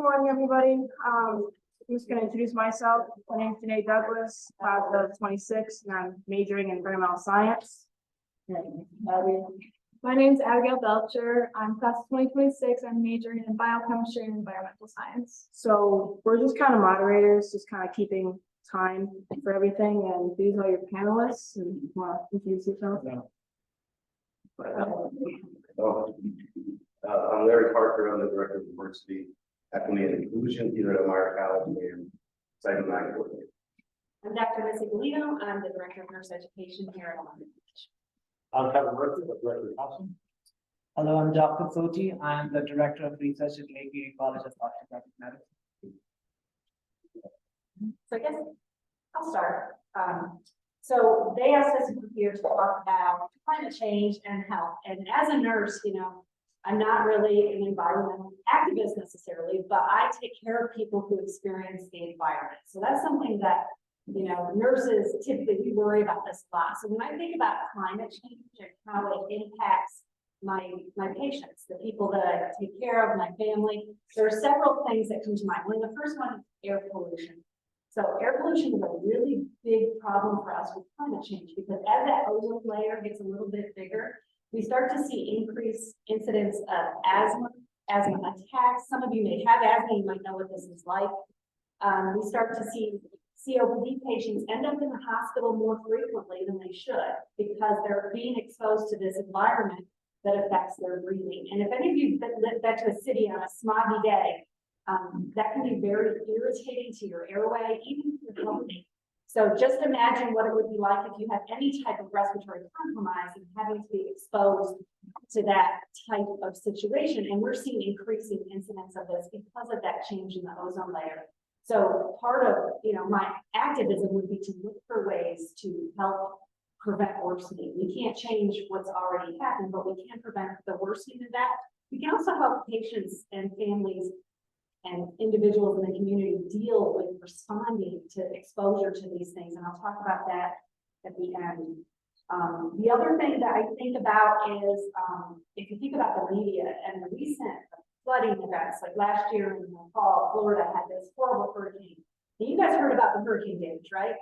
Good morning, everybody. I'm just going to introduce myself. My name is Janae Douglas, class of 26, and I'm majoring in environmental science. My name is Abigail Belcher. I'm class of 2026. I'm majoring in biochemistry and environmental science. So we're just kind of moderators, just kind of keeping time for everything. And these are your panelists. And you want to introduce yourself? I'm Larry Parker. I'm the director of diversity, equity, and inclusion here at Elmira College and Site and Line Coordinator. I'm Dr. Milissa Volino. I'm the director of nurse education here at Elmira College. I'm Kevin Murphy, the director of housing. Hello, I'm Dr. Soti. I am the director of research at Erie College of Osteopathic Medicine. So I guess I'll start. So they asked us here to talk about climate change and health. And as a nurse, I'm not really an environmental activist necessarily, but I take care of people who experience the environment. So that's something that, nurses typically we worry about this a lot. So when I think about climate change and how it impacts my patients, the people that I take care of, my family, there are several things that come to mind. One of the first one is air pollution. So air pollution is a really big problem for us with climate change because as that ozone layer gets a little bit bigger, we start to see increased incidence of asthma attacks. Some of you may have asthma, you might know what this is like. We start to see COPD patients end up in the hospital more frequently than they should because they're being exposed to this environment that affects their breathing. And if any of you have been to a city on a smoggy day, that can be very irritating to your airway, even if you're healthy. So just imagine what it would be like if you had any type of respiratory compromise and having to be exposed to that type of situation. And we're seeing increasing incidence of this because of that change in the ozone layer. So part of my activism would be to look for ways to help prevent worsening. We can't change what's already happened, but we can prevent the worsening of that. We can also help patients and families and individuals in the community deal with responding to exposure to these things. And I'll talk about that at the end. The other thing that I think about is if you think about the media and the recent flooding events, like last year in the fall, Florida had this horrible hurricane. And you guys heard about the hurricane damage, right?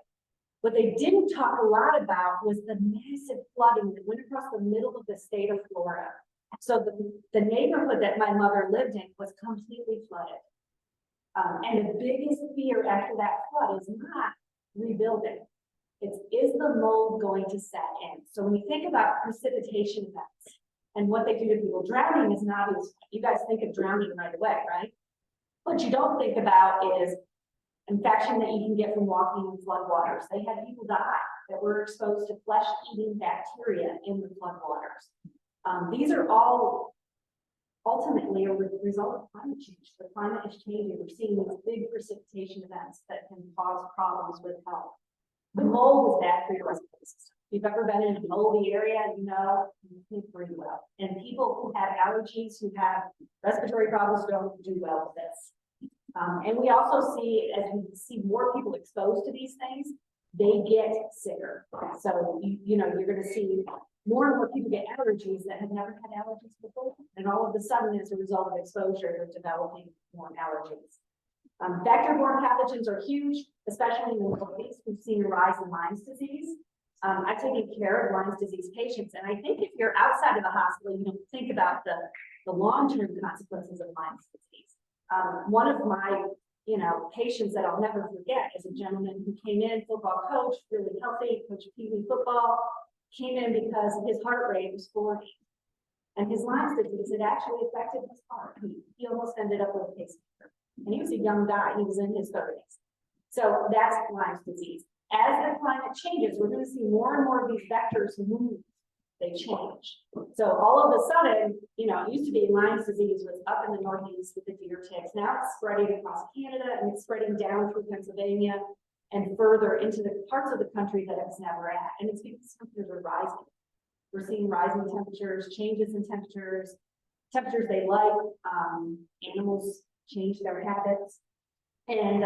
What they didn't talk a lot about was the massive flooding that went across the middle of the state of Florida. So the neighborhood that my mother lived in was completely flooded. And the biggest fear after that flood is not rebuilding. Is the mold going to set in? So when you think about precipitation events and what they do to people, drowning is an obvious one. You guys think of drowning right away, right? What you don't think about is infection that you can get from walking in floodwaters. They had people die that were exposed to flesh-eating bacteria in the floodwaters. These are all ultimately a result of climate change. The climate is changing. We're seeing these big precipitation events that can cause problems with health. The mold is bad for your respiratory system. If you've ever been in a moldy area, you can't breathe well. And people who have allergies, who have respiratory problems, don't do well with this. And we also see, as we see more people exposed to these things, they get sicker. So you're going to see more and more people get allergies that have never had allergies before. And all of a sudden, as a result of exposure, they're developing more allergies. Vector-borne pathogens are huge, especially in the Northeast. We've seen a rise in Lyme's disease. I've taken care of Lyme's disease patients. And I think if you're outside of the hospital, you don't think about the long-term consequences of Lyme's disease. One of my patients that I'll never forget is a gentleman who came in, football coach, really healthy, coached Pee Wee football, came in because his heart rate was 40. And his Lyme's disease had actually affected his heart. He almost ended up with a pacemaker. And he was a young guy, he was in his 30s. So that's Lyme's disease. As the climate changes, we're going to see more and more of these vectors move. They change. So all of a sudden, it used to be Lyme's disease was up in the Northeast with the deer ticks. Now it's spreading across Canada and it's spreading down through Pennsylvania and further into the parts of the country that it's never at. And it's because temperatures are rising. We're seeing rising temperatures, changes in temperatures they like, animals change their habits. And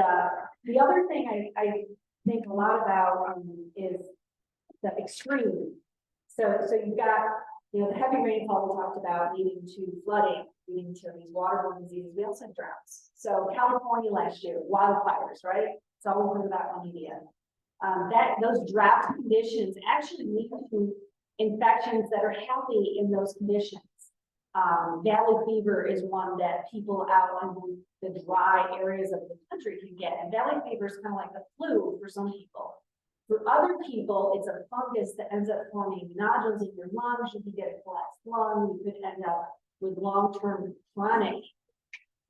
the other thing I think a lot about is the extreme. So you've got the heavy rainfall we talked about leading to flooding, leading to these waterborne diseases, we also have droughts. So California last year, wildfires, right? It's all over about on media. Those drought conditions actually lead to infections that are healthy in those conditions. Valley fever is one that people out in the dry areas of the country can get. And valley fever is kind of like the flu for some people. For other people, it's a fungus that ends up forming nodules in your lungs. You can get a collapsed lung. You could end up with long-term chronic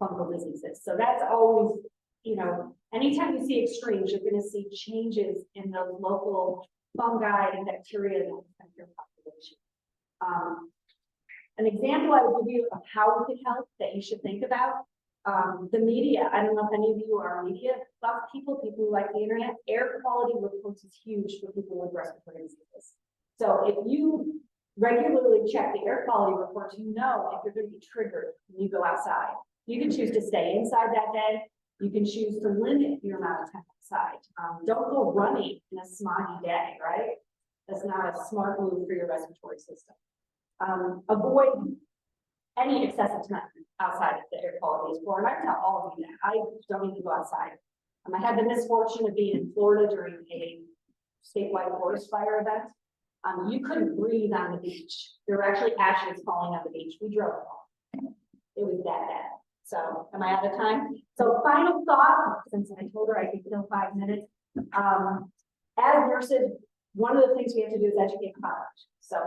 fungal diseases. So that's always, anytime you see extremes, you're going to see changes in those local fungi and bacteria that affect your population. An example I would give you of how we could help that you should think about, the media. I don't know if any of you are media buff people who like the internet. Air quality reports is huge for people with respiratory diseases. So if you regularly check the air quality reports, you know if you're going to be triggered when you go outside. You can choose to stay inside that day. You can choose to limit your amount of time outside. Don't go running in a smoggy day, right? That's not a smart move for your respiratory system. Avoid any excessive time outside if the air quality is poor. And I tell all of you that I don't even go outside. I had the misfortune of being in Florida during a statewide forest fire event. You couldn't breathe on the beach. There were actually ashes falling on the beach. We drove home. It was that bad. So am I out of time? So final thought, since I told her I could kill 5 minutes. As nurses, one of the things we have to do is educate college. So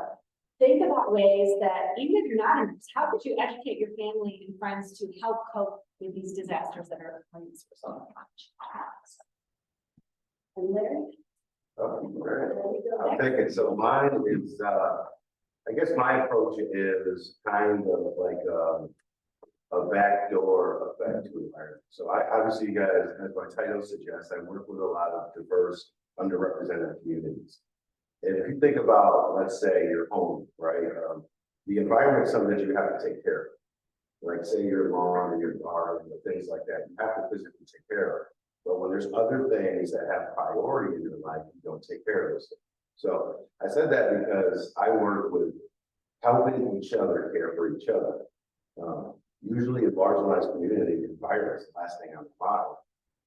think about ways that even if you're not a nurse, how could you educate your family and friends to help cope with these disasters that are occurring as a result of climate change? And Larry? I'm thinking, so mine is, I guess my approach is kind of like a backdoor effect to environment. So I obviously, you guys, as my title suggests, I work with a lot of diverse, underrepresented communities. And if you think about, let's say, your home, right? The environment is something that you have to take care of. Like say your lawn or your garden or things like that, you have to physically take care of. But when there's other things that have priority in your life, you don't take care of those things. So I said that because I work with helping each other care for each other. Usually in marginalized community environments, the last thing on the bottom,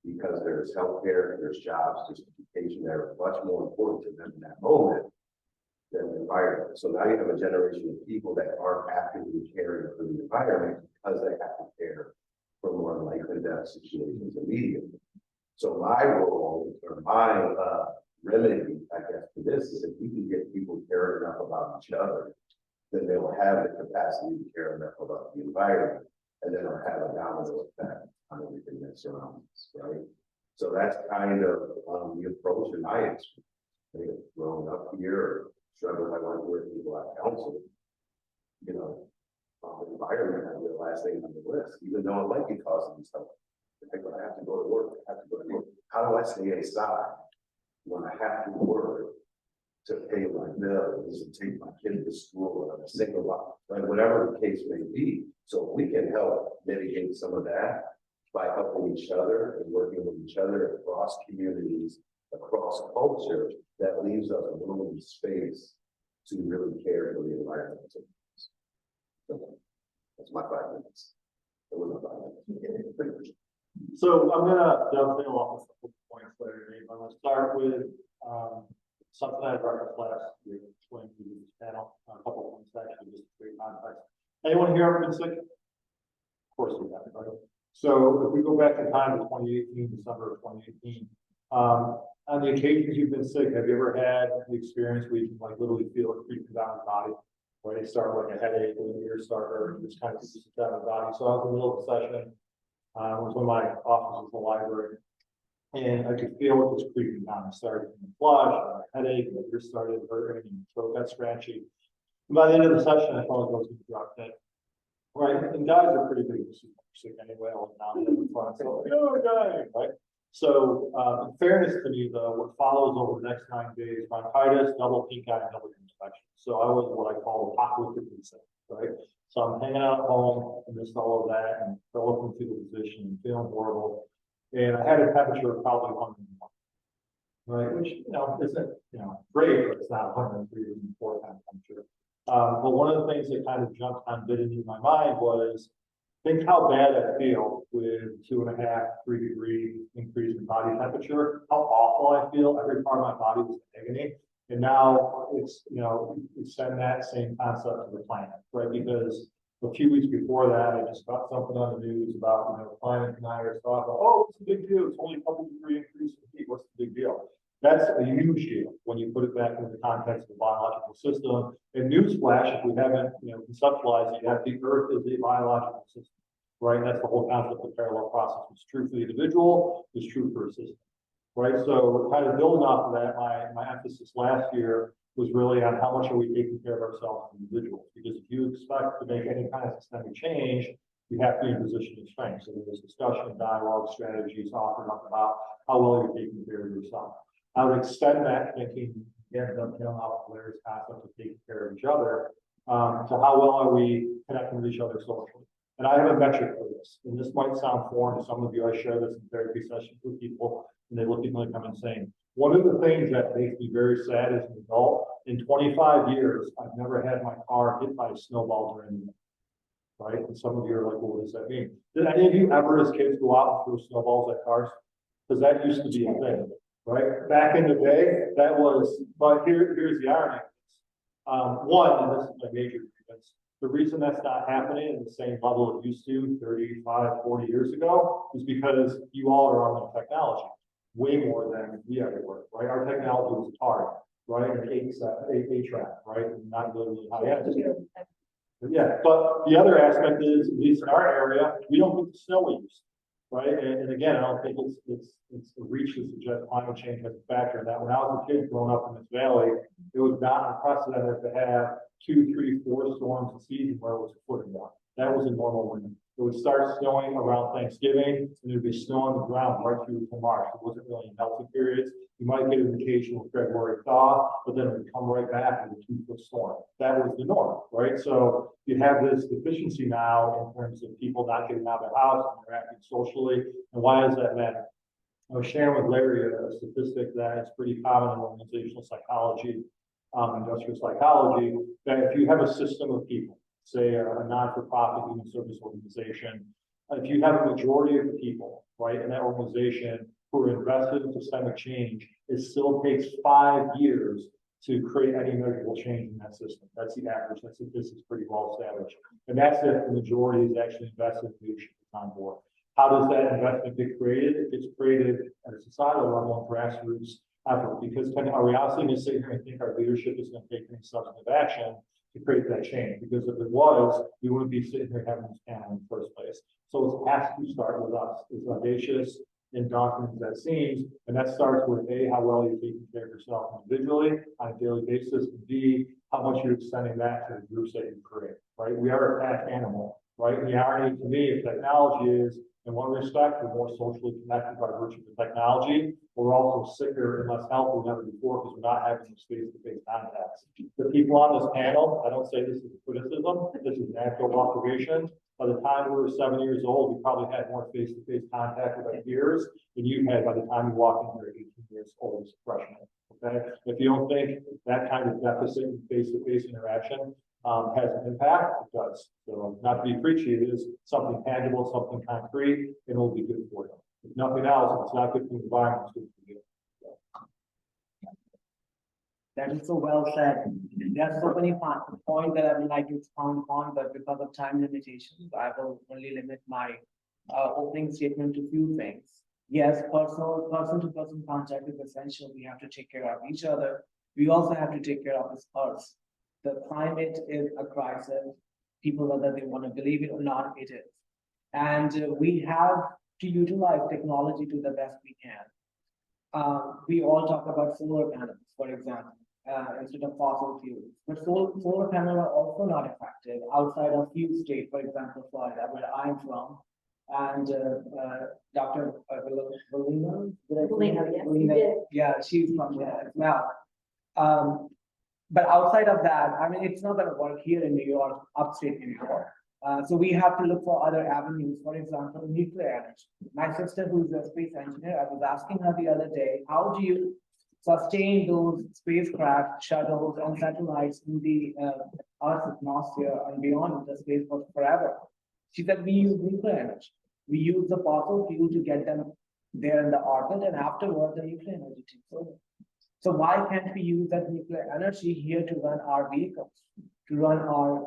because there's healthcare, there's jobs, there's education that are much more important to them in that moment than the environment. So now you have a generation of people that aren't actively caring for the environment because they have to care for more life and death situations immediately. So my role or my remedy, I guess, to this is if we can get people caring enough about each other, then they will have the capacity to care enough about the environment, and then it'll have a domino effect on everything that surrounds us, right? So that's kind of the approach in my experience. Growing up here, struggles I went with people at council, the environment is the last thing on the list, even though it might be causing me stuff. I have to go to work. I have to go to work. How do I stay inside when I have to work to pay my bills and take my kid to school and I'm a single mom, right? Whatever the case may be. So if we can help mitigate some of that by helping each other and working with each other across communities, across culture, that leaves us a little space to really care for the environment. So that's my 5 minutes. It was my 5 minutes. So I'm gonna dovetail off a couple points later, Dave. I'm gonna start with something I referenced last week when we did this panel, a couple points actually, just to create context. Anyone here ever been sick? Of course we have, right? So if we go back in time to 2018, December of 2018, on the occasions you've been sick, have you ever had the experience where you can like literally feel it creeping down the body? Right? It started like a headache, or the ears start hurting, just kind of creeps down the body. So I was in the middle of the session. I was in my office in the library, and I could feel it was creeping down. I started to flush, a headache, my ears started hurting, and throat got scratchy. And by the end of the session, I thought I was going to drop dead. Right, and guys are pretty big, sick anyway. All down in the front, so right. So, in fairness to me, though, what follows over the next 9 days: bronchitis, double pink eye, and double infection. So I was what I call apocalyptically sick, right? So I'm hanging out at home and missed all of that and fell up into the position and feeling horrible. And I had a temperature of probably 101, right? Which, isn't, great, but it's not 103 or 4 times temperature. But one of the things that kind of jumped on bit into my mind was, think how bad I feel with 2.5, 3 degree increase in body temperature, how awful I feel. Every part of my body was in agony. And now it's, extend that same concept to the planet, right? Because a few weeks before that, I just got something on the news about, climate deniers talking, oh, it's a big deal. It's only a couple degree increase in heat. What's the big deal? That's a huge deal when you put it back into the context of the biological system. And newsflash, if we haven't, conceptualized it yet, the Earth is a biological system, right? That's the whole concept of parallel process. It's true for the individual, it's true for a system, right? So kind of building off of that, my emphasis last year was really on how much are we taking care of ourselves as individuals? Because if you expect to make any kind of systemic change, you have to be in a position of strength. So there's discussion, dialogue, strategies offered up about how well you're taking care of yourself. I would extend that thinking, again, dovetailing off of Larry's concept of taking care of each other, to how well are we connecting with each other socially. And I have a metric for this, and this might sound foreign to some of you. I share this in therapy sessions with people, and they look at me like I'm insane. One of the things that makes me very sad as an adult, in 25 years, I've never had my car hit by a snowball during the day, right? And some of you are like, well, what does that mean? Did any of you ever as kids go out and throw snowballs at cars? Because that used to be a thing. Right, back in the day, that was, but here's the irony. One, and this is my major grievance, the reason that's not happening at the same level it used to 35, 40 years ago is because you all are on the technology way more than we ever were, right? Our technology was Atari, right? And 8-track, right? And not really high end. Yeah, but the other aspect is, at least in our area, we don't get the snow we used to. Right, and again, I don't think it's a reach to suggest climate change as a factor. That when I was a kid growing up in this valley, it was not unprecedented to have 2, 3, 4 storms a season where it was a foot and one. That was a normal winter. It would start snowing around Thanksgiving, and there'd be snow on the ground right through to March. It wasn't really melting periods. You might get an occasional February thaw, but then it would come right back with a 2-foot storm. That was the norm, right? So you have this deficiency now in terms of people not getting out of the house and interacting socially. And why does that matter? I was sharing with Larry a statistic that is pretty common in organizational psychology, industrial psychology, that if you have a system of people, say a non-for-profit human service organization, if you have a majority of the people, right, in that organization who are invested in systemic change, it still takes 5 years to create any measurable change in that system. That's the average. That's if this is pretty well established. And that's if the majority is actually invested in leadership on board. How does that investment get created? It gets created at a societal level and grassroots effort. Because are we honestly going to sit here and think our leadership is going to take any substantive action to create that change? Because if it was, we wouldn't be sitting here having this panel in the first place. So it has to start with us. It's audacious and daunting as that seems, and that starts with A, how well you're taking care of yourself individually on a daily basis, and B, how much you're extending that to the groups that you create, right? We are a pack animal, right? And the irony to me of technology is, in one respect, we're more socially connected by virtue of the technology. We're also sicker and less healthy than ever before because we're not having those face-to-face contacts. The people on this panel, I don't say this is a criticism, this is an actual observation. By the time we were 7 years old, we probably had more face-to-face contact with our peers than you had by the time you walked in here at 18 years old as a freshman. Okay, if you don't think that kind of deficit in face-to-face interaction has an impact, it does. So not to be preachy, it is something tangible, something concrete, and it will be good for you. If nothing else, if it's not good for the environment, it's good for you. That is so well said. There are so many points that I would like to expound upon, but because of time limitations, I will only limit my opening statement to few things. Yes, person-to-person contact is essential. We have to take care of each other. We also have to take care of this earth. The climate is a crisis. People, whether they want to believe it or not, it is. And we have to utilize technology to the best we can. We all talk about solar panels, for example, instead of fossil fuels. But solar panels are also not effective outside of few states, for example, Florida, where I'm from. And Dr. Volino, Volino, yes, you did. Yeah, she's from there as well. But outside of that, I mean, it's not going to work here in New York, upstate New York. So we have to look for other avenues, for example, nuclear energy. My sister, who's a space engineer, I was asking her the other day, how do you sustain those spacecraft, shuttles, and satellites in the Earth's atmosphere and beyond the space for forever. She said we use nuclear energy. We use the fossil fuel to get them there in the orbit, and afterwards the nuclear energy takes over. So why can't we use that nuclear energy here to run our vehicles, to run our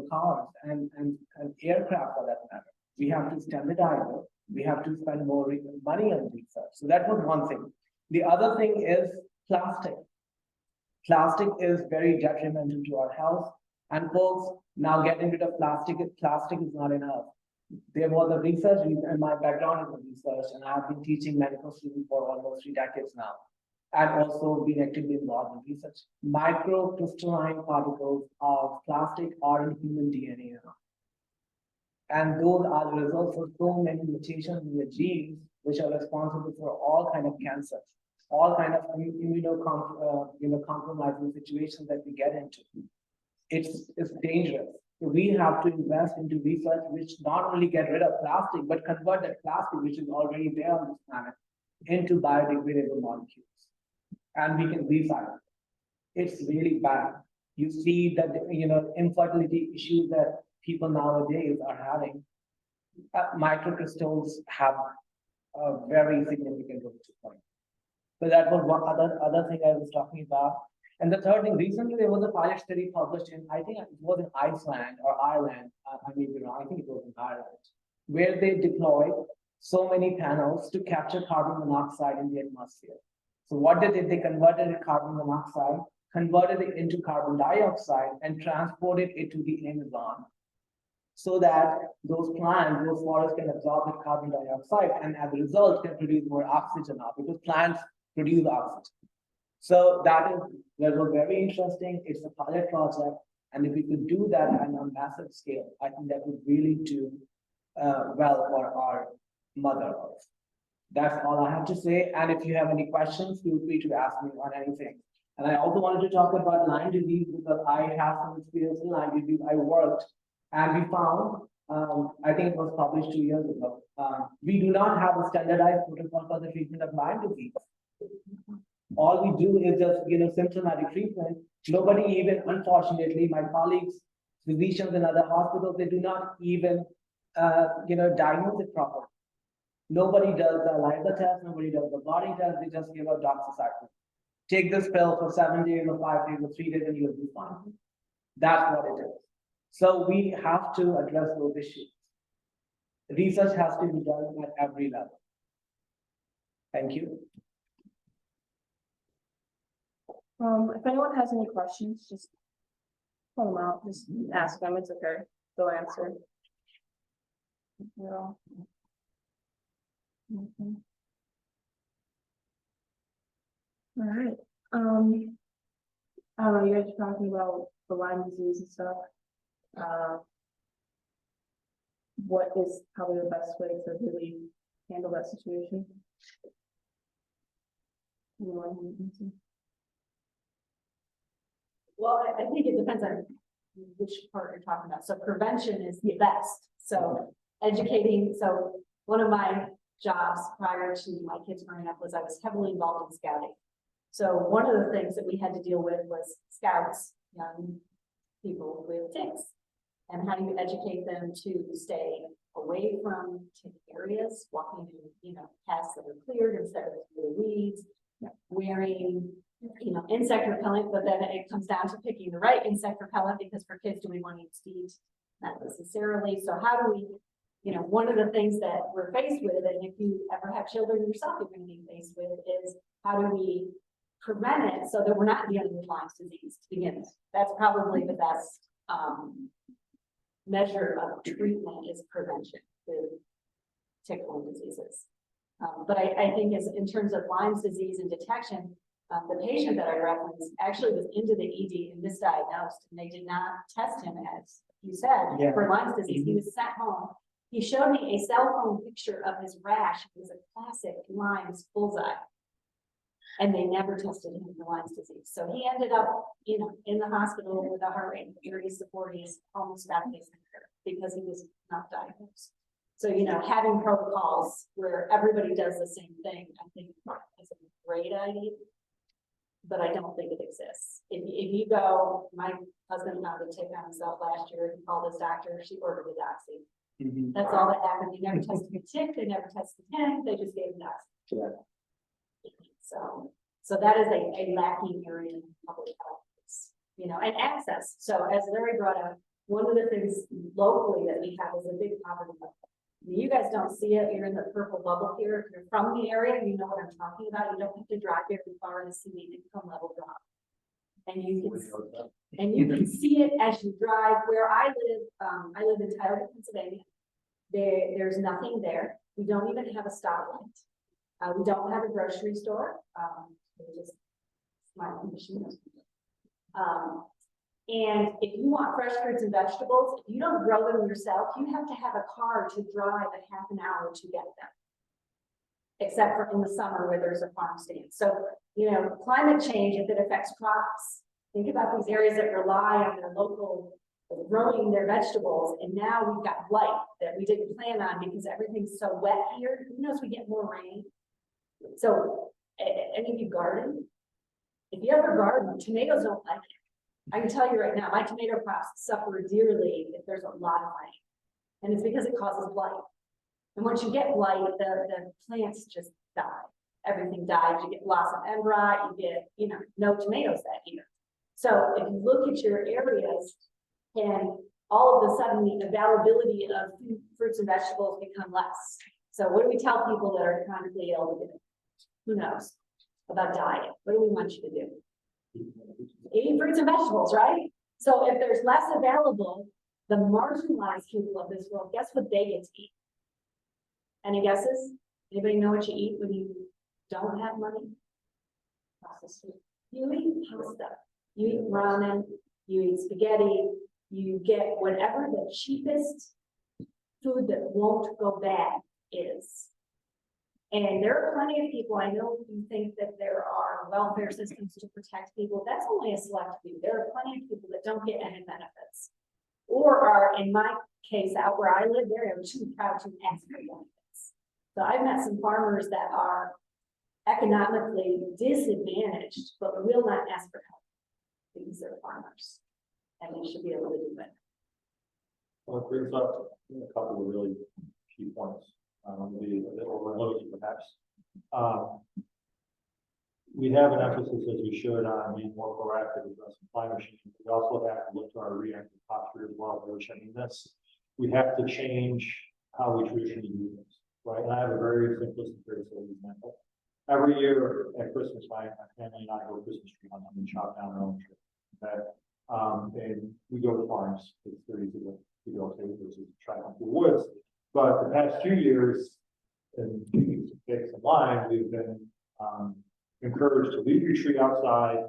cars and aircraft for that matter? We have to standardize it. We have to spend more money on research. So that was one thing. The other thing is plastic. Plastic is very detrimental to our health. And folks, now getting rid of plastic is not enough. There was a research, and my background is in research, and I've been teaching medical students for almost 3 decades now, and also been actively involved in research. Microcrystalline particles of plastic are in human DNA now. And those are the results of so many mutations in the genes, which are responsible for all kind of cancers, all kind of immunocompromising situations that we get into. It's dangerous. So we have to invest into research which not only get rid of plastic, but convert that plastic, which is already there on this planet, into biodegradable molecules. And we can recycle. It's really bad. You see that, infertility issues that people nowadays are having, microcrystals have a very significant role to play. So that was one other thing I was talking about. And the third thing, recently there was a pilot study published in, I think it was in Iceland or Ireland, I may be wrong, I think it was in Ireland, where they deployed so many panels to capture carbon monoxide in the atmosphere. So what they did, they converted carbon monoxide, converted it into carbon dioxide, and transported it to the Amazon, so that those plants, those forests can absorb the carbon dioxide, and as a result can produce more oxygen now, because plants produce oxygen. So that was very interesting. It's a pilot project, and if we could do that on a massive scale, I think that would really do well for our Mother Earth. That's all I have to say. And if you have any questions, feel free to ask me on anything. And I also wanted to talk about Lyme disease, because I have some experience in Lyme disease. I worked, and we found, I think it was published 2 years ago, we do not have a standardized protocol for the treatment of Lyme disease. All we do is just, symptomatic treatment. Nobody even, unfortunately, my colleagues, physicians in other hospitals, they do not even, diagnose it properly. Nobody does the ELISA test, nobody does the body test, they just give a doxycycline. Take this pill for 7 days or 5 days or 3 days and you'll be fine. That's what it is. So we have to address those issues. Research has to be done at every level. Thank you. If anyone has any questions, just pull them out, just ask them, it's okay, they'll answer. Yeah. Okay. All right, I don't know, you guys are talking about the Lyme disease and stuff. What is probably the best way to really handle that situation? Anyone? Well, I think it depends on which part you're talking about. So prevention is the best. So educating, so one of my jobs prior to my kids growing up was I was heavily involved in scouting. So one of the things that we had to deal with was scouts, young people with ticks, and how do you educate them to stay away from tick areas, walking in, paths that are cleared instead of through the weeds, wearing, insect repellent, but then it comes down to picking the right insect repellent, because for kids, do we want to use DEET? Not necessarily. So how do we, one of the things that we're faced with, and if you ever have children yourself, you're going to be faced with, is how do we prevent it so that we're not dealing with Lyme disease to begin with? That's probably the best measure of treatment, is prevention with tick-borne diseases. But I think as in terms of Lyme disease and detection, the patient that I referenced actually was into the ED and misdiagnosed, and they did not test him, as you said, for Lyme disease. He was sent home. He showed me a cell phone picture of his rash. It was a classic Lyme's bullseye. And they never tested him for Lyme disease. So he ended up, in the hospital with a heart rate in the 30s to 40s, almost back days because he was not diagnosed. So, having protocols where everybody does the same thing, I think is a great idea. but I don't think it exists. If you go, my husband found a tick on himself last year, he called his doctor, she ordered a doxy. Mhm. That's all that happened. They never tested the tick, they never tested him, they just gave him doxy. Yeah. So that is a lacking area in public health, you know, and access. So as Larry brought up, one of the things locally that we have is a big poverty level. You guys don't see it, you're in the purple bubble here. If you're from the area, you know what I'm talking about. You don't have to drive very far to see the income level drop. And you can see it as you drive where I live in Tyler, Pennsylvania. There's nothing there. We don't even have a stoplight. We don't have a grocery store. Just my condition. And if you want fresh fruits and vegetables, if you don't grow them yourself, you have to have a car to drive a half an hour to get them. Except for in the summer where there's a farm stand. So, you know, climate change, if it affects crops, think about these areas that rely on their local growing their vegetables. And now we've got blight that we didn't plan on because everything's so wet here. Who knows, we get more rain. So, any of you garden? If you ever garden, tomatoes don't like it. I can tell you right now, my tomato crops suffer dearly if there's a lot of rain. And it's because it causes blight. And once you get blight, the plants just die. Everything dies. You get loss of end rot, you get, you know, no tomatoes that year. So if you look at your areas and all of a sudden the availability of fruits and vegetables become less. So what do we tell people that are chronically ill to do? Who knows about diet? What do we want you to do? Eating fruits and vegetables, right? So if there's less available, the marginalized people of this world, guess what they get to eat? Any guesses? Anybody know what you eat when you don't have money? Processed food. You eat pasta, you eat ramen, you eat spaghetti, you get whatever the cheapest food that won't go bad is. And there are plenty of people, I know you think that there are welfare systems to protect people. That's only a select few. There are plenty of people that don't get any benefits. Or are, in my case, out where I live, they're too proud to ask for benefits. So I've met some farmers that are economically disadvantaged, but will not ask for help because they're farmers. And they should be able to do it. Well, it brings up a couple of really key points. The overloaded perhaps. We have an emphasis, as we should, on being more proactive addressing climate change. We also have to look to our reactive posture as well, which I mean, we have to change how we traditionally do things, right? And I have a very simplistic, very silly example. Every year at Christmas, my family and I go Christmas tree hunting and chop down our own tree. Okay? And we go to farms. It's very easy to go to versus try hunt through the woods. But the past 2 years, and to take some line, we've been encouraged to leave your tree outside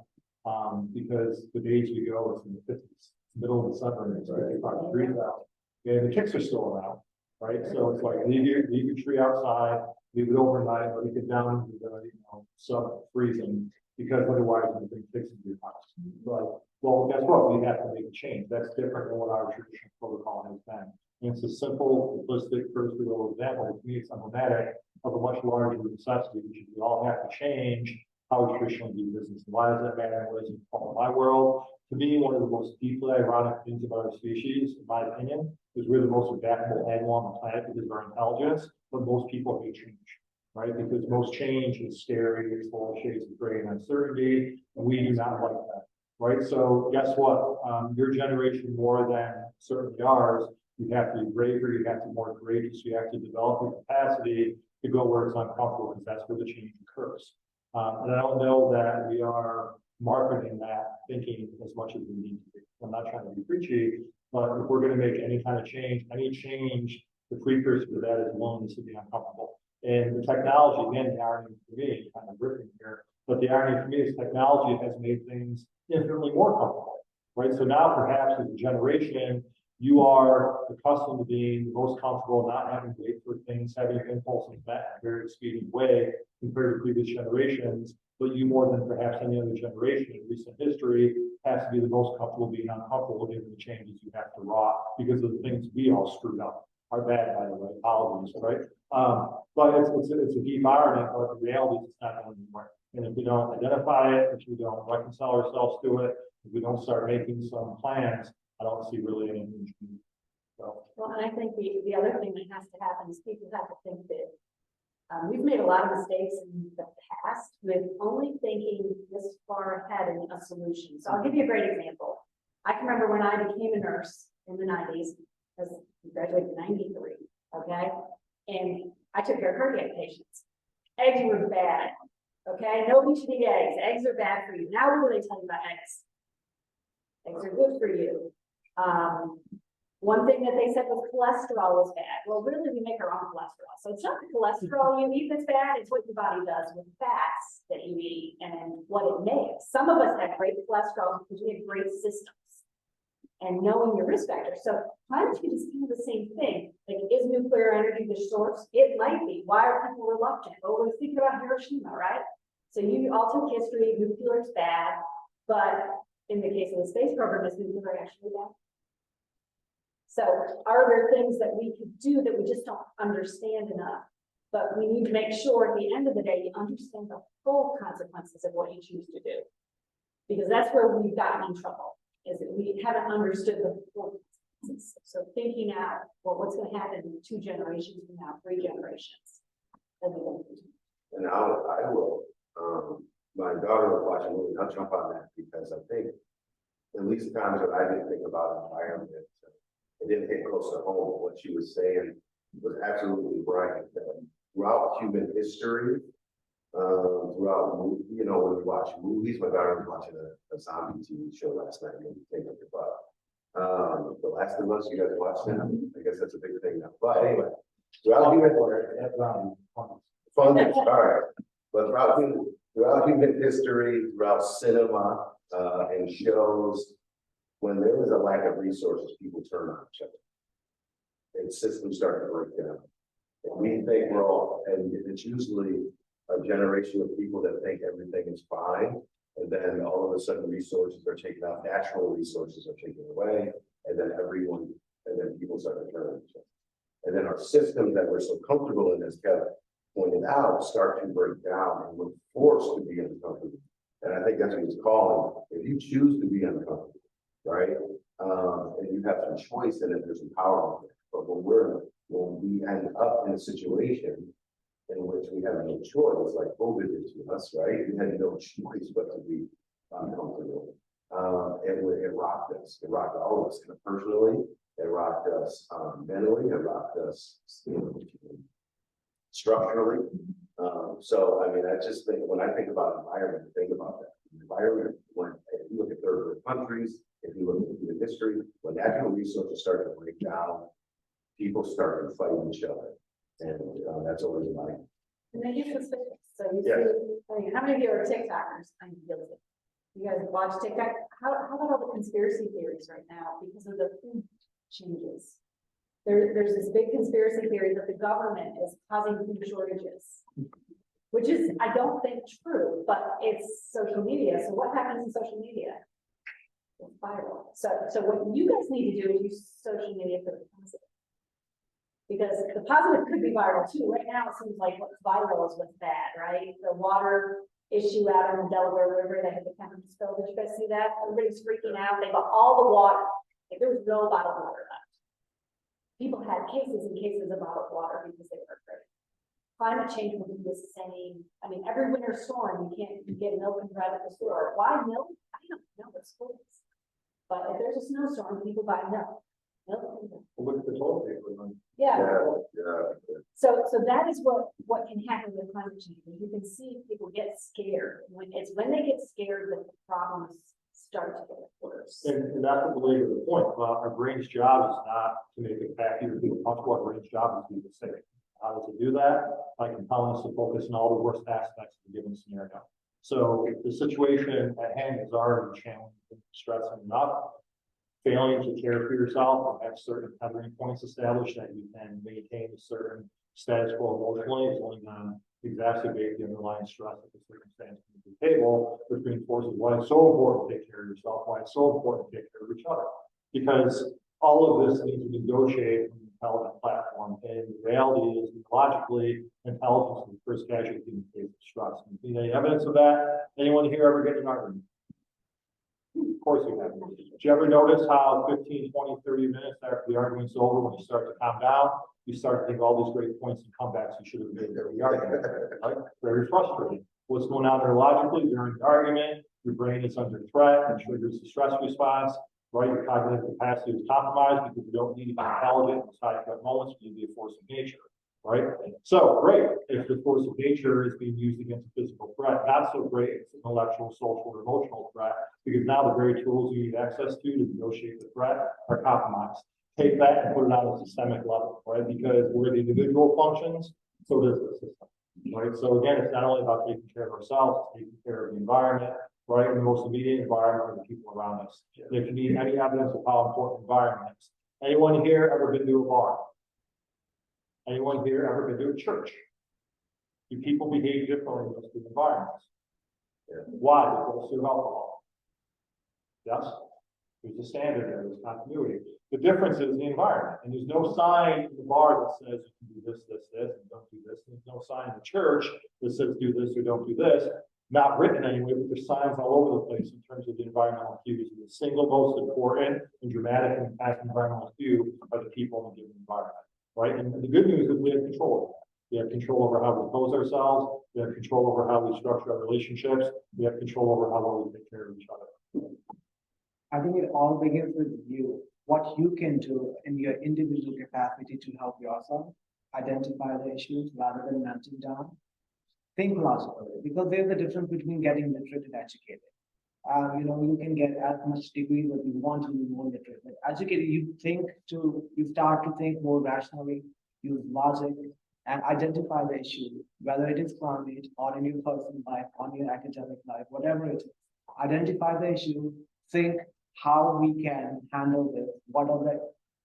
because the days we go, it's in the 50s, middle of the summer, and it's 55 degrees out. And the ticks are still around, right? So it's like leave your tree outside, leave it overnight, let it get down into the sub-freezing, because otherwise you're bring ticks into your house. But well, guess what? We have to make a change. That's different than what our traditional protocol has been. And it's a simple, simplistic, first little example. To me, it's emblematic of a much larger necessity, which is we all have to change how we traditionally do business. And why does that matter? What is it called in my world? To me, one of the most deeply ironic things about our species, in my opinion, is we're the most adaptable animal on the planet because of our intelligence, but most people hate change, right? Because most change is scary, it's full of shades of gray and uncertainty, and we do not like that, right? So guess what? Your generation, more than certainly ours, you have to be braver, you have to be more courageous, you have to develop the capacity to go where it's uncomfortable, because that's where the change occurs. And I don't know that we are marketing that thinking as much as we need to be. I'm not trying to be preachy, but if we're going to make any kind of change, the precursor to that is willingness to be uncomfortable. And the technology, again, the irony for me, kind of ripping here, but the irony for me is technology has made things infinitely more comfortable, right? So now perhaps as a generation, you are accustomed to being the most comfortable, not having to wait for things, having your impulses met in a very expedient way compared to previous generations. But you, more than perhaps any other generation in recent history, has to be the most comfortable being uncomfortable given the changes you have to wrought because of the things we all screwed up. Are bad, by the way, apologies, right? But it's a deep irony, but the reality is it's not going anywhere. And if we don't identify it, if we don't reconcile ourselves to it, if we don't start making some plans, I don't see really anything. So, Well, and I think the other thing that has to happen is people have to think that we've made a lot of mistakes in the past with only thinking this far ahead in a solution. So I'll give you a great example. I can remember when I became a nurse in the 90s, because I graduated in 93, okay? And I took care of cardiac patients. Eggs were bad, okay? Nobody should eat eggs. Eggs are bad for you. Now what do they tell you about eggs? Eggs are good for you. One thing that they said was cholesterol was bad. Well, really, we make our own cholesterol. So it's not the cholesterol you eat that's bad, it's what your body does with fats that you eat and what it makes. Some of us have great cholesterol because we have great systems and knowing your risk factors. So climate change is kind of the same thing. Like, is nuclear energy the source? It might be. Why are people reluctant? Well, we're thinking about Hiroshima, right? So you all took history, nuclear is bad, but in the case of the space program, is nuclear actually bad? So are there things that we could do that we just don't understand enough? But we need to make sure at the end of the day, you understand the full consequences of what you choose to do. Because that's where we've gotten in trouble, is that we haven't understood the full consequences. So thinking out, well, what's going to happen in 2 generations from now, 3 generations. And I will, my daughter was watching a movie, I'll jump on that because I think at least times that I didn't think about environment, it didn't hit close to home. What she was saying was absolutely right. Throughout human history, throughout, you know, when we watch movies, my daughter was watching a zombie TV show last night, and take up the butt. The Last of Us, you guys watched that? I guess that's a big thing now. But anyway, throughout human fun, all right. But throughout human history, throughout cinema, and shows, when there is a lack of resources, people turn on each other. And systems start to break down. And we think we're all, and it's usually a generation of people that think everything is fine. And then all of a sudden resources are taken out, natural resources are taken away, and then people start to turn on each other. And then our systems that we're so comfortable in, as Kevin pointed out, start to break down, and we're forced to be uncomfortable. And I think that's what he's calling. If you choose to be uncomfortable, right? And you have some choice in it, there's some power in it. But when we end up in a situation in which we have no choice, like COVID did to us, right? We had no choice but to be uncomfortable. It rocked us. It rocked all of us personally. It rocked us mentally. It rocked us structurally. So I mean, I just think when I think about environment, think about that. Environment, when if you look at third world countries, if you look at human history, when natural resources start to break down, people start to fight each other. And that's always my. And they get suspicious. So you Yeah. see, I mean, how many of you are TikTokers? I'm guilty. You guys watch TikTok? How about all the conspiracy theories right now because of the food changes? There's this big conspiracy theory that the government is causing food shortages, which is, I don't think, true, but it's social media. So what happens in social media? It's viral. So what you guys need to do is use social media for the positive. Because the positive could be viral too. Right now, it seems like what's viral is what's bad, right? The water issue out in the Delaware River, they had the chemical spill. Did you guys see that? Everybody's freaking out. They got all the water. Like, there was no bottled water left. People had cases and cases of bottled water because they were afraid. Climate change will do the same. I mean, every winter storm, you can't get milk and bread at the store. Why milk? I don't know. It's schools. But if there's a snowstorm, people buy milk. look at the toilet paper. Yeah. Yeah. So that is what can happen with climate change. You can see people get scared. When they get scared that the problems start to get worse. And that's what we belabor the point. Our brain's job is not to make it back here. People talk about our brain's job is to be the same. How does it do that? By compelling us to focus on all the worst aspects of a given scenario. So if the situation at hand is already challenging and stressing enough, failing to care for yourself and have certain covering points established that you can maintain a certain status quo emotionally is only going to exacerbate the underlying stress of the circumstance at the table, which reinforces why it's so important to take care of yourself, why it's so important to take care of each other. Because all of this needs to negotiate from the intelligent platform. And the reality is, logically, intelligence is the first casualty in the case of stress. And see any evidence of that? Anyone here ever get in an argument? Of course you have. Did you ever notice how 15, 20, 30 minutes after the argument's over, when you start to calm down, you start to think all these great points and comebacks you should have made during the argument, right? Very frustrating. What's going on neurologically during the argument? Your brain is under threat and triggers the stress response, right? Your cognitive capacity is compromised because you don't need to be intelligent in high threat moments, you need to be a force of nature, right? So great if the force of nature is being used against a physical threat. Not so great if it's an intellectual, social, or emotional threat, because now the very tools you need access to negotiate the threat are compromised. Take that and put it on a systemic level, right? Because where the individual functions, so does the system, right? So again, it's not only about taking care of ourselves, it's taking care of the environment, right? And the most immediate environment are the people around us. And if you need any evidence of how important environment is, anyone here ever been to a bar? Anyone here ever been to a church? Do people behave differently in those two environments? Yeah. Why? They both serve alcohol. Yes? There's a standard there, there's continuity. The difference is the environment, and there's no sign in the bar that says you can do this, this, this, and don't do this. And there's no sign in the church that says do this or don't do this. Not written anyway, but there's signs all over the place in terms of the environmental cues. The single most important and dramatic and impactful environmental cue are the people in a given environment, right? And the good news is we have control. We have control over how we pose ourselves. We have control over how we structure our relationships. We have control over how well we take care of each other. I think it all begins with you, what you can do in your individual capacity to help yourself, identify the issues rather than melting down. Think logically, because there's a difference between getting literate and educated. You can get as much degree as you want to be more literate. But educated, you start to think more rationally, use logic, and identify the issue, whether it is climate or in your personal life, on your academic life, whatever it is. Identify the issue, think how we can handle this, what are the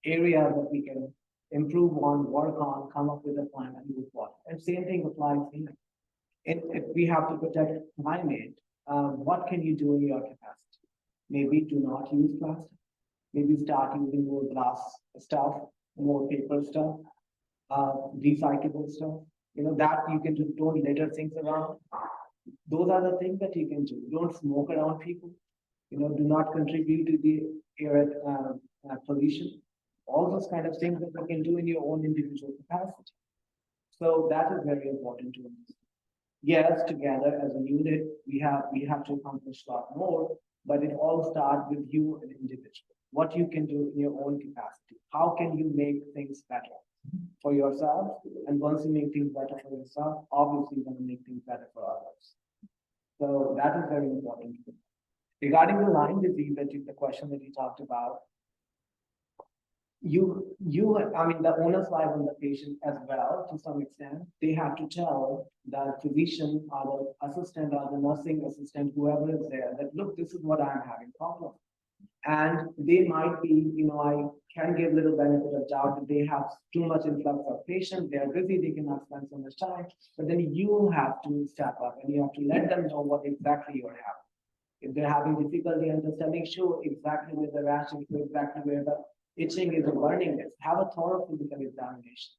areas that we can improve on, work on, come up with a plan and move forward. And same thing applies here. If we have to protect climate, what can you do in your capacity? Maybe do not use plastic. Maybe start using more glass stuff, more paper stuff, recyclable stuff. That you can do. Don't litter things around. Those are the things that you can do. Don't smoke around people. Do not contribute to the air pollution. All those kind of things that you can do in your own individual capacity. So that is very important to understand. Yes, together as a unit, we have to accomplish a lot more, but it all starts with you as an individual. What you can do in your own capacity. How can you make things better for yourself? And once you make things better for yourself, obviously you're going to make things better for others. So that is very important. Regarding the Lyme disease, the question that you talked about, the onus lies on the patient as well, to some extent. They have to tell the physician or the assistant or the nursing assistant, whoever is there, that look, this is what I'm having problem. And they might be, I can give little benefit of doubt that they have too much influx of patients, they are busy, they cannot spend so much time, but then you have to step up and you have to let them know what exactly you're having. If they're having difficulty understanding, show exactly where the rash is, exactly where the itching is, or burning is. Have a thorough physical examination.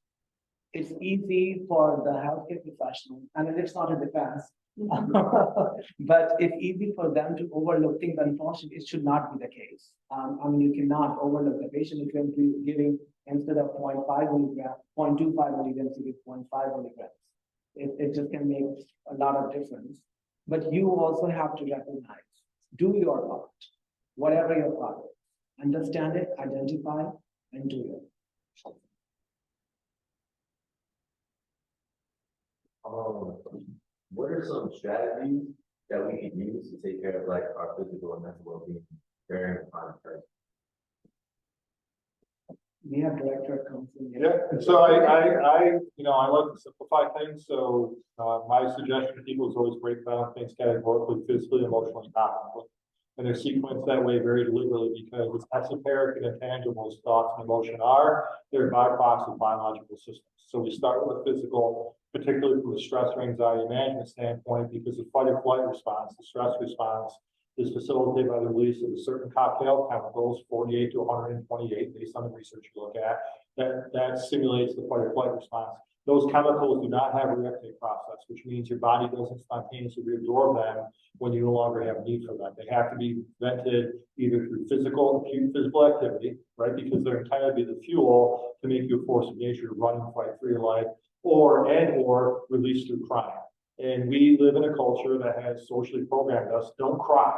It's easy for the healthcare professional, and it's not a defense, but it's easy for them to overlook things. Unfortunately, it should not be the case. You cannot overlook the patient if you're giving, instead of 0.5 milligrams, 0.25 milligrams, you give 0.5 milligrams. It just can make a lot of difference. But you also have to recognize, do your part, whatever your part is. Understand it, identify, and do it. What are some strategies that we can use to take care of our physical and mental well-being during the climate crisis? We have director comes in. Yeah, and so I like to simplify things. So my suggestion to people is always break down things categorically, physically, emotionally, cognitively. And they're sequenced that way very deliberately because it's esoteric and intangible as thoughts and emotion are. They're byproducts of biological systems. So we start with the physical, particularly from the stress or anxiety management standpoint, because the fight or flight response, the stress response, is facilitated by the release of a certain cocktail of chemicals, 48 to 128, based on the research you look at, that stimulates the fight or flight response. Those chemicals do not have a reuptake process, which means your body doesn't spontaneously reabsorb them when you no longer have need for them. They have to be vented either through acute physical activity, right? Because they're intended to be the fuel to make you a force of nature to run and fight for your life, or released through crying. And we live in a culture that has socially programmed us, don't cry,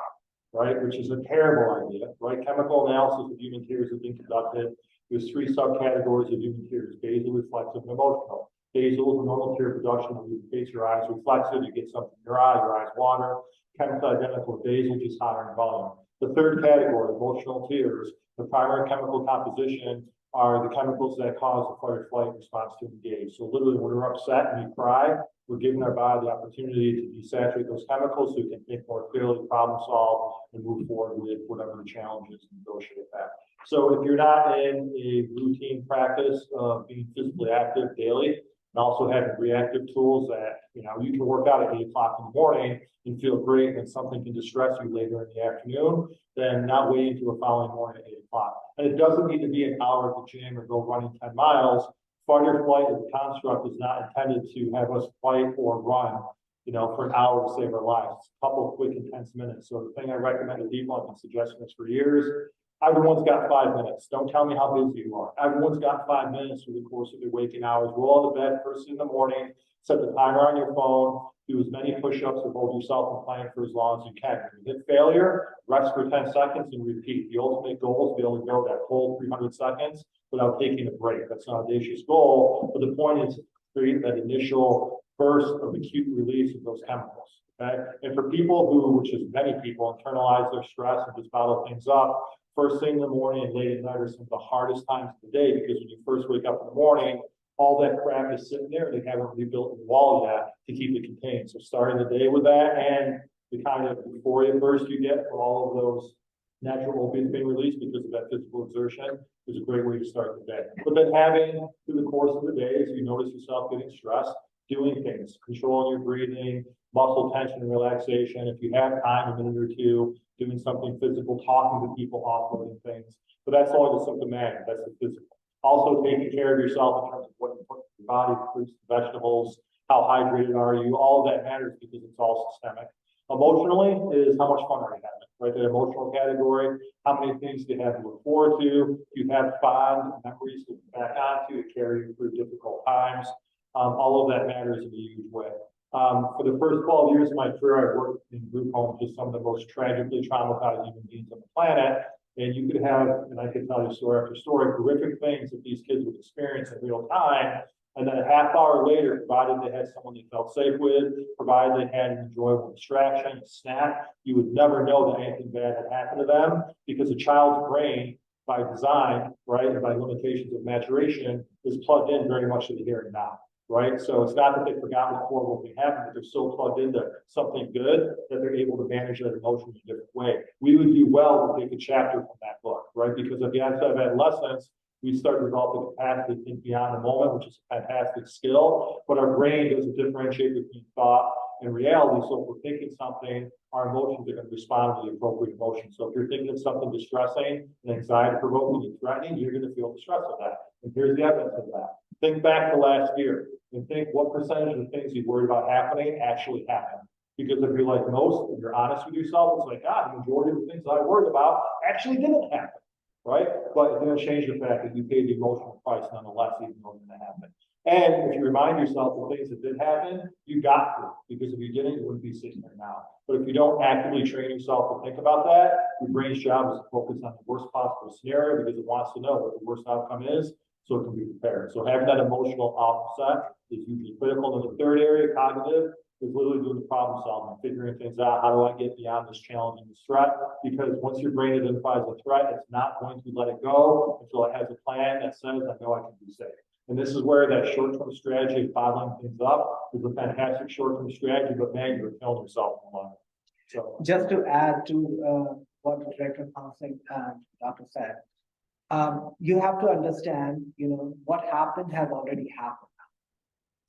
right? Which is a terrible idea, right? Chemical analysis of human tears has been conducted. There's 3 subcategories of human tears: basal, reflexive, and emotional. Basal is a normal tear production when you face your eyes. Reflexive, you get something in your eyes water. Chemical identical to basal, just higher in volume. The third category, emotional tears, the primary chemical composition are the chemicals that cause the fight or flight response to engage. So literally, when we're upset and we cry, we're giving our body the opportunity to desaturate those chemicals so we can think more clearly, problem solve, and move forward with whatever the challenge is and negotiate that. So if you're not in a routine practice of being physically active daily, and also having reactive tools that, you can work out at 8 o'clock in the morning and feel great, and something can distress you later in the afternoon, then not wait until the following morning at 8 o'clock. And it doesn't need to be an hour at the gym or go running 10 miles. Fight or flight as a construct is not intended to have us fight or run, for an hour to save our lives. It's a couple of quick, intense minutes. So the thing I recommend to people, I've been suggesting this for years, everyone's got 5 minutes. Don't tell me how busy you are. Everyone's got 5 minutes through the course of their waking hours. Roll out of bed first thing in the morning, set the timer on your phone, do as many push-ups or hold yourself in plank for as long as you can. If you hit failure, rest for 10 seconds and repeat. The ultimate goal is to be able to go that whole 300 seconds without taking a break. That's an audacious goal, but the point is to create that initial burst of acute release of those chemicals. Okay? And for people who, which is many people, internalize their stress and just bottle things up, first thing in the morning and late at night are some of the hardest times of the day, because when you first wake up in the morning, all that crap is sitting there and they haven't rebuilt the wall yet to keep it contained. So starting the day with that, and the kind of euphoria burst you get for all of those natural opiates being released because of that physical exertion is a great way to start the day. But then having, through the course of the day, as you notice yourself getting stressed, doing things, controlling your breathing, muscle tension and relaxation. If you have time, a minute or two, doing something physical, talking to people, offloading things. But that's only the symptomatic, that's the physical. Also taking care of yourself in terms of what you put in your body, fruits, vegetables, how hydrated are you, all of that matters because it's all systemic. Emotionally is how much fun are you having, right? The emotional category, how many things do you have to look forward to? Do you have fond memories to look back onto to carry you through difficult times? All of that matters in a huge way. For the first 12 years of my career, I worked in group homes with some of the most tragically traumatized human beings on the planet. And you could have, and I could tell you story after story, horrific things that these kids would experience in real time. And then a half hour later, provided they had someone they felt safe with, provided they had an enjoyable distraction, a snack, you would never know that anything bad had happened to them, because a child's brain, by design, right, and by limitations of maturation, is plugged in very much to the here and now. Right? So it's not that they forgot what horrible thing happened, but they're so plugged into something good that they're able to manage that emotion in a different way. We would do well to take a chapter from that book, right? Because at the end of adolescence, we start to develop the capacity to think beyond the moment, which is a fantastic skill, but our brain doesn't differentiate between thought and reality. So if we're thinking something, our emotions are going to respond to the appropriate emotion. So if you're thinking of something distressing and anxiety provoking and threatening, you're going to feel the stress of that. And here's the evidence of that. Think back to last year and think what percentage of the things you worried about happening actually happened. Because if you're like most, and you're honest with yourself, it's like, the majority of the things I worried about actually didn't happen, right? But it didn't change the fact that you paid the emotional price nonetheless, even though it didn't happen. And if you remind yourself of things that did happen, you got through, because if you didn't, you wouldn't be sitting there now. But if you don't actively train yourself to think about that, your brain's job is to focus on the worst possible scenario, because it wants to know what the worst outcome is, so it can be prepared. So having that emotional offset is usually critical. And the third area, cognitive, is literally doing the problem solving, figuring things out. How do I get beyond this challenge and this threat? Because once your brain identifies a threat, it's not going to let it go until it has a plan that says, I know I can be safe. And this is where that short-term strategy of bottling things up is a fantastic short-term strategy, but man, you're killing yourself in the long run. So just to add to what the Director of Counseling and Doctor said, you have to understand, what happened has already happened.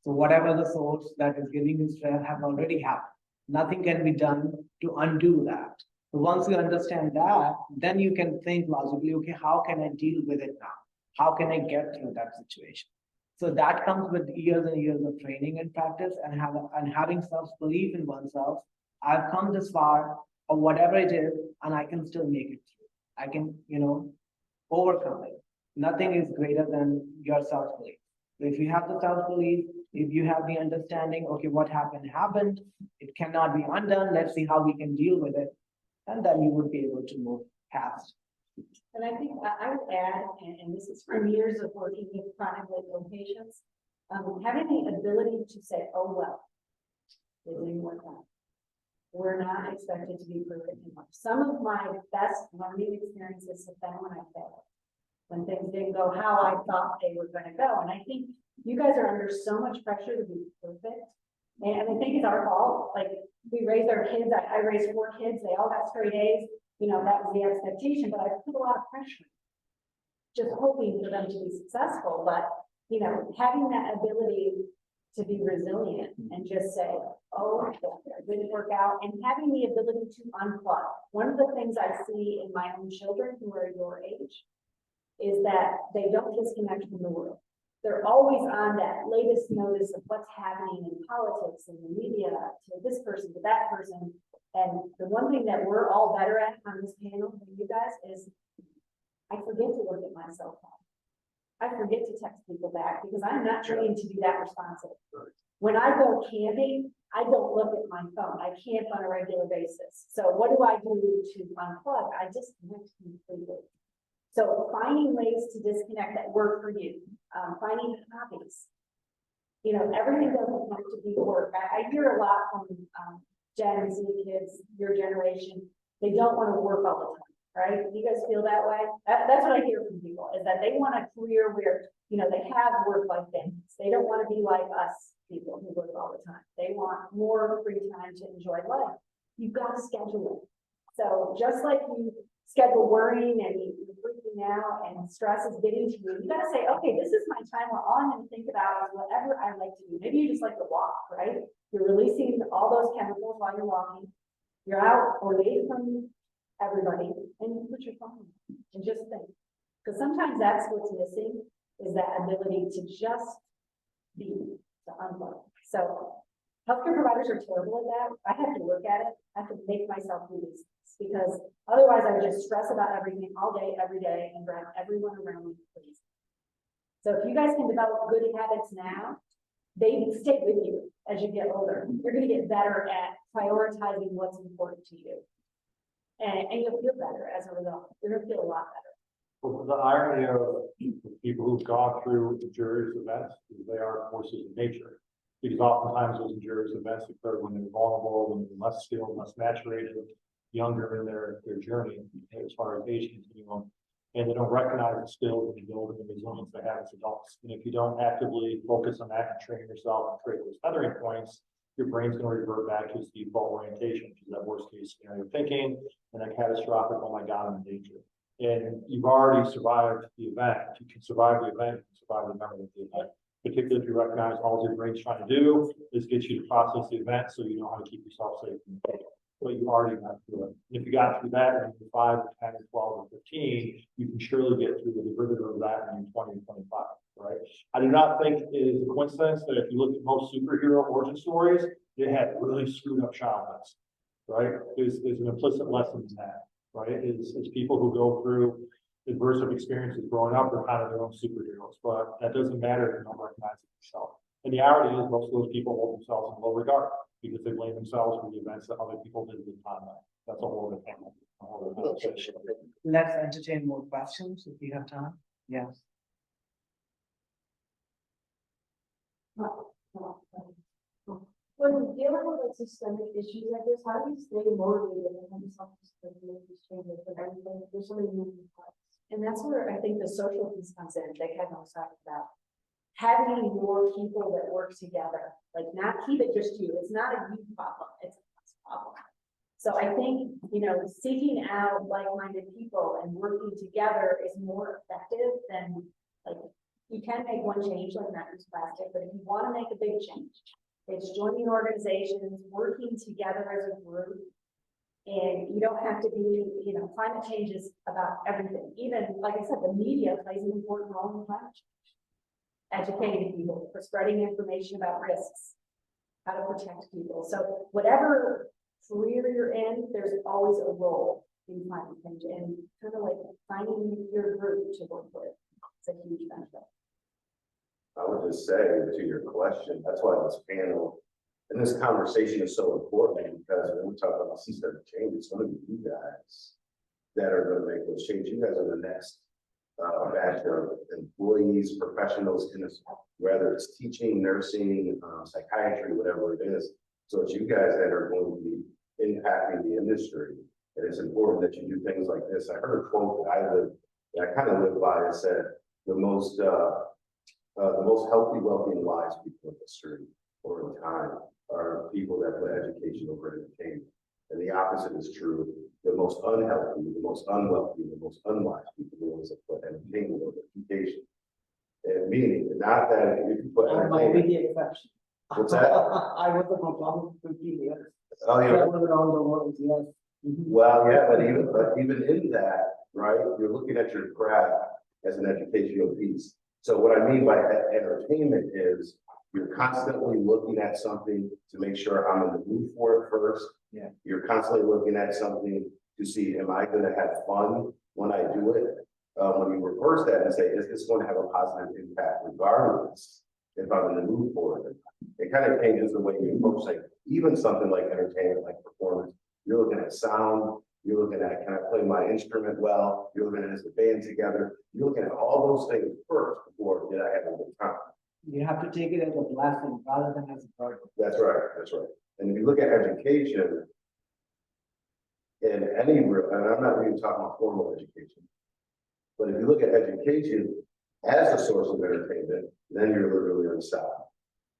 So whatever the source that is giving you stress has already happened. Nothing can be done to undo that. Once you understand that, then you can think logically, okay, how can I deal with it now? How can I get through that situation? So that comes with years and years of training and practice and having self-belief in oneself. I've come this far or whatever it is, and I can still make it through. I can, overcome it. Nothing is greater than your self-belief. If you have the self-belief, if you have the understanding, okay, what happened, it cannot be undone. Let's see how we can deal with it. And then you would be able to move past. And I think I would add, and this is from years of working with chronically ill patients, having the ability to say, oh, well, it didn't work out. We're not expected to be perfect in life. Some of my best learning experiences have been when I failed, when things didn't go how I thought they were going to go. And I think you guys are under so much pressure to be perfect. And I think it's our fault. Like, we raised our kids. I raised 4 kids. They all got straight A's. That was the expectation, but I put a lot of pressure, just hoping for them to be successful. But, having that ability to be resilient and just say, oh, it didn't work out, and having the ability to unplug. One of the things I see in my own children who are your age is that they don't disconnect from the world. They're always on that latest notice of what's happening in politics and the media, to this person, to that person. And the one thing that we're all better at on this panel than you guys is I forget to look at my cell phone. I forget to text people back because I'm not trained to do that responsive. When I go camping, I don't look at my phone. I camp on a regular basis. So what do I do to unplug? I disconnect completely. So finding ways to disconnect that work for you, finding hobbies. Everything doesn't have to be work. I hear a lot from Gen Z kids, your generation. They don't want to work all the time, right? Do you guys feel that way? That's what I hear from people, is that they want a career where, they have work-life balance. They don't want to be like us people who work all the time. They want more free time to enjoy life. You've got to schedule it. So just like you schedule worrying and you're freaking out and stress is getting to you, you got to say, okay, this is my time where all I'm going to think about is whatever I like to do. Maybe you just like to walk, right? You're releasing all those chemicals while you're walking. You're out away from everybody, and you put your phone on and just think. Because sometimes that's what's missing, is that ability to just be, to unplug. So healthcare providers are terrible at that. I have to look at it. I have to make myself do these things, because otherwise I would just stress about everything all day, every day, and drive everyone around me crazy. So if you guys can develop good habits now, they stay with you as you get older. You're going to get better at prioritizing what's important to you. And you'll feel better as a result. You're going to feel a lot better. Well, the irony of people who've gone through injurious events is they are forces of nature. Because oftentimes those injurious events occur when they're vulnerable, when they're less skilled, less maturated, younger in their journey as far as age continuum. And they don't recognize the skills and ability and resilience they have as adults. And if you don't actively focus on that and train yourself and create those feathering points, your brain's going to revert back to its default orientation, which is that worst case scenario thinking and that catastrophic, oh my God, I'm in danger. And you've already survived the event. If you can survive the event, you can survive the memory of the event. Particularly if you recognize all your brain's trying to do is get you to process the event so you know how to keep yourself safe from the pain. But you already got through it. And if you got through that when you're 5 or 10 or 12 or 15, you can surely get through the derivative of that when you're 20 or 25, right? I do not think it is a coincidence that if you look at most superhero origin stories, they had really screwed up childhoods, right? There's an implicit lesson in that, right? It's people who go through adversive experiences growing up are kind of their own superheroes, but that doesn't matter if you don't recognize it yourself. And the irony is most of those people hold themselves in low regard because they blame themselves for the events that other people did with time. That's a whole other thing. Let's entertain more questions if we have time. Yes. When dealing with like systemic issues like this, how do you stay motivated and have yourself to make these changes and everything? There's so many moving parts. And that's where I think the social piece comes in, that Kevin was talking about. Having more people that work together, like not keep it just you. It's not a you problem, it's a us problem. So I think, seeking out like-minded people and working together is more effective than, like, you can make one change, like not use plastic, but if you want to make a big change, it's joining organizations, working together as a group, And you don't have to be, you know, climate change is about everything. Even, like I said, the media plays an important role in climate change. Educating people, for spreading information about risks, how to protect people. So whatever career you're in, there's always a role in climate change, and kind of like finding your group to work with. It's a huge benefit. I would just say to your question, that's why this panel and this conversation is so important, because when we talk about systemic change, it's going to be you guys that are going to make those changes. You guys are the next batch of employees, professionals in this, whether it's teaching, nursing, psychiatry, whatever it is. So it's you guys that are going to be impacting the industry. And it's important that you do things like this. I heard a quote that I kind of live by. It said, the most healthy, wealthy, and wise people in history or in time are people that put education over entertainment. And the opposite is true. The most unhealthy, the most unwealthy, the most unwise people are the ones that put entertainment over education. And meaning, not that if you put I might be entertainment. the exception. What's that? I was a consultant for 15 years. Oh, yeah. Traveled around the world, yes. Well, yeah, but even in that, right, you're looking at your craft as an educational piece. So what I mean by entertainment is you're constantly looking at something to make sure I'm in the mood for it first. Yeah. You're constantly looking at something to see, am I going to have fun when I do it? When you reverse that and say, is this going to have a positive impact regardless if I'm in the mood for it? It kind of changes the way you approach things. Even something like entertainment, like performance, you're looking at sound, you're looking at, can I play my instrument well? You're looking at, is the band together? You're looking at all those things first before did I have a good time. You have to take it as a blessing rather than as a burden. That's right, that's right. And if you look at education in any real, and I'm not even talking about formal education, but if you look at education as a source of entertainment, then you're literally unstoppable,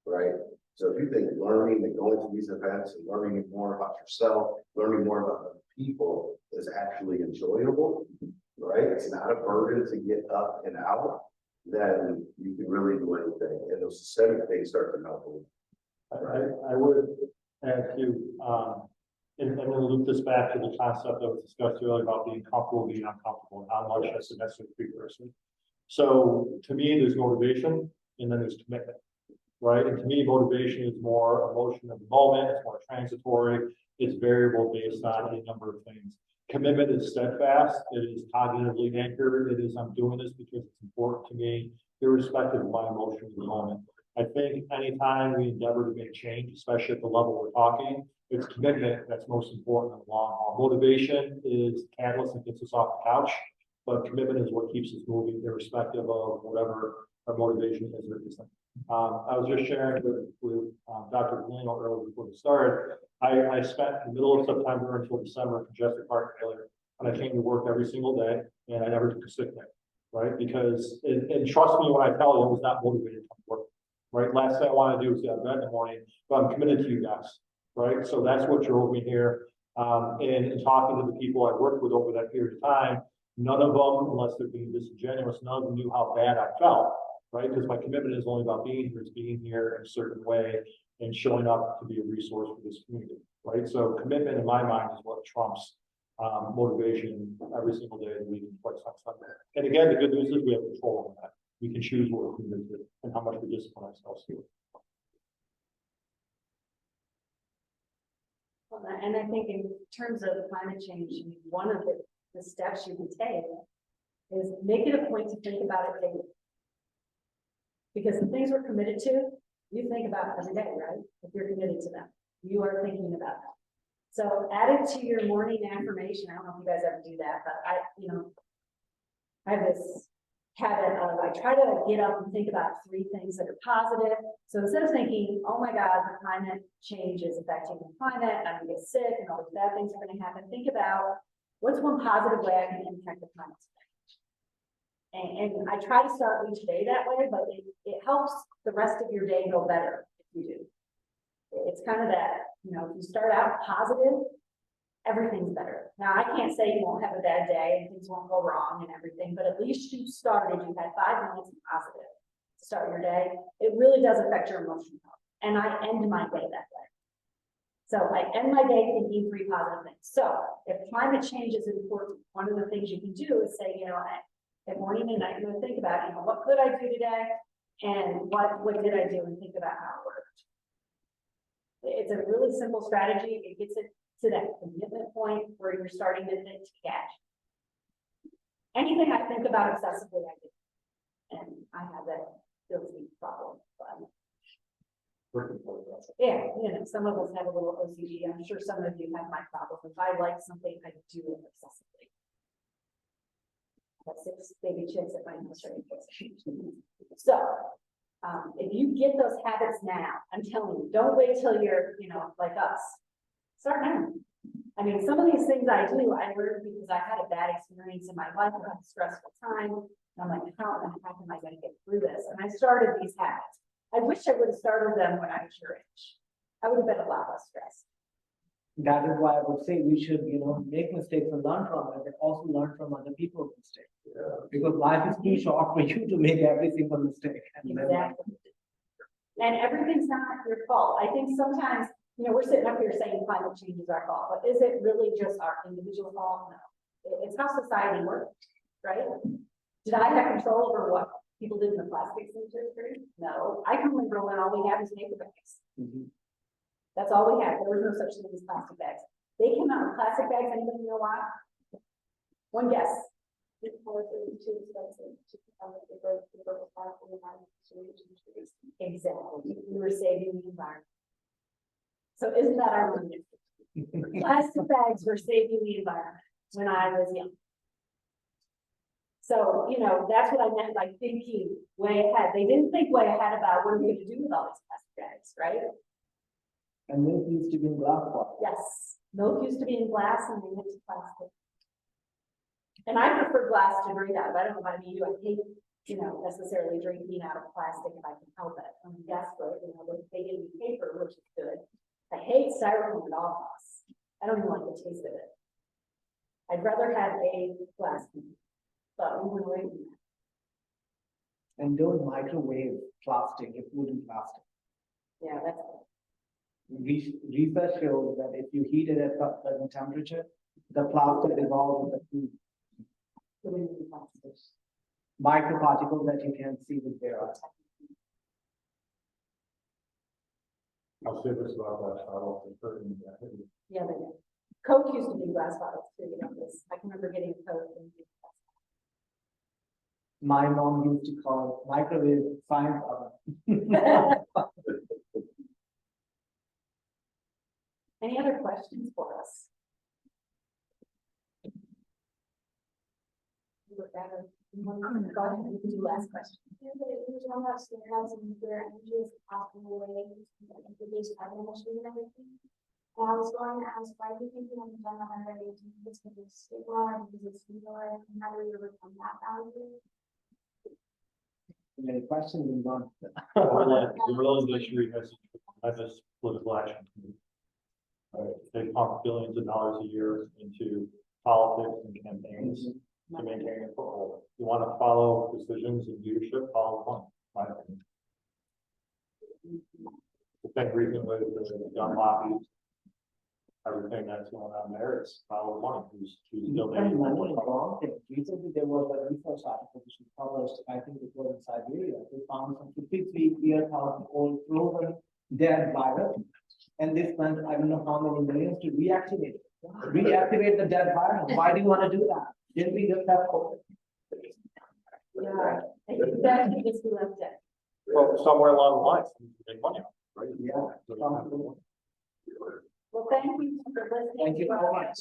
right? So if you think learning and going to these events and learning more about yourself, learning more about other people is actually enjoyable, right? It's not a burden to get up and out, then you can really do anything. And those systemic things start to melt away. I would add to, and I'm going to loop this back to the concept that was discussed earlier about being comfortable, being uncomfortable, and how much that's a necessary precursor. So to me, there's motivation and then there's commitment, right? And to me, motivation is more emotion of the moment, it's more transitory, it's variable based on a number of things. Commitment is steadfast, it is cognitively anchored, it is I'm doing this because it's important to me, irrespective of my emotion of the moment. I think anytime we endeavor to make change, especially at the level we're talking, it's commitment that's most important in the long haul. Motivation is the catalyst that gets us off the couch, but commitment is what keeps us moving, irrespective of whatever our motivation is or isn't. I was just sharing with Dr. Volino earlier before we started. I spent the middle of September until December congestive heart failure, and I came to work every single day, and I never took a sick day, right? Because, and trust me when I tell you, I was not motivated to come to work, right? Last thing I want to do is get out of bed in the morning, but I'm committed to you guys, right? So that's what drove me here. And in talking to the people I worked with over that period of time, none of them, unless they're being disingenuous, none of them knew how bad I felt, right? Because my commitment is only about being here, it's being here in a certain way and showing up to be a resource for this community, right? So commitment in my mind is what trumps motivation every single day of the week, twice on Sunday. And again, the good news is we have control over that. We can choose what we're committed to and how much we discipline ourselves to. Well, and I think in terms of climate change, one of the steps you can take is make it a point to think about it daily. Because the things we're committed to, you think about every day, right? If you're committed to them, you are thinking about them. So add it to your morning affirmation. I don't know if you guys ever do that, but I have this habit of, I try to get up and think about 3 things that are positive. So instead of thinking, oh my God, the climate change is affecting the climate, I'm gonna get sick and all these bad things are gonna happen, think about what's one positive way I can impact the climate change. And I try to start each day that way, but it helps the rest of your day go better if you do. It's kind of that, if you start out positive, everything's better. Now, I can't say you won't have a bad day and things won't go wrong and everything, but at least you started, you had 5 minutes of positive to start your day. It really does affect your emotional health. And I end my day that way. So I end my day thinking 3 positive things. So if climate change is important, one of the things you can do is say, at morning and night, I'm gonna think about, what could I do today? And what did I do, and think about how it worked. It's a really simple strategy. It gets it to that commitment point where you're starting to think to catch. Anything I think about excessively, I do. And I have that guilty problem. But yeah, some of us have a little OCD. I'm sure some of you have my problem. If I like something, I do it excessively. I have 6 baby chicks at my nursery. So, if you get those habits now, I'm telling you, don't wait till you're, like us. Start now. I mean, some of these things I do, I learned because I had a bad experience in my life. I had a stressful time. And I'm like, how am I going to get through this? And I started these habits. I wish I would have started them when I was your age. I would have been a lot less stressed. That is why I would say we should, make mistakes and learn from it, but also learn from other people's mistakes. Because life is too short for you to make every single mistake. Exactly. And everything's not your fault. I think sometimes, we're sitting up here saying climate change is our fault, but is it really just our individual fault? No. It's how society works, right? Did I have control over what people did in the plastics industry? No. I can remember when all we had was paper bags. That's all we had. There was no such thing as plastic bags. They came out with plastic bags. Anybody know why? One guess. Exactly. We were saving the environment. So isn't that ironic? Plastic bags were saving the environment when I was young. So, that's what I meant by thinking way ahead. They didn't think way ahead about what are we going to do with all these plastic bags, right? And milk used to be in glass bottles. Yes. Milk used to be in glass and they went to plastic. And I prefer glass to drink out of. I don't know about you. I hate, necessarily drinking out of plastic if I can help it. I'm desperate, they give me paper, which is good. I hate styrofoam at all costs. I don't even like the taste of it. I'd rather have a glass can, but we went away from that. And don't microwave plastic, if wooden plastic. Yeah, that's Research shows that if you heat it at a certain temperature, the plastic dissolves with the food. Microparticles that you can see with their eyes. I'll say this about that, I don't think. Yeah, they do. Coke used to be in glass bottles too, I can remember getting a Coke and My mom used to call microwave science oven. Any other questions for us? Go ahead, we can do last question. How much the housing their energy is possible way the base carbon emission and everything. And I was going to ask, why do you think you haven't done 118 because it's stigma, because it's legal, and how do you overcome that boundary? Any questions in one? The Orleans industry has this political action. They pump billions of dollars a year into politics and campaigns to maintain a foothold. You want to follow decisions of leadership, follow one, my opinion. The same reason with the gun lobbies, everything that's going on there, it's follow one who's donating. Recently, there was a research article which was published, I think it was in Siberia. They found some 53-year-old proven dead virus. And this meant, I don't know how many millions to reactivate it. Reactivate the dead virus. Why do you want to do that? Didn't we just have COVID? Yeah, I think that could just be left in. Well, somewhere along the line, you make money off it, right? Yeah. Well, thank you for listening. Thank you so much.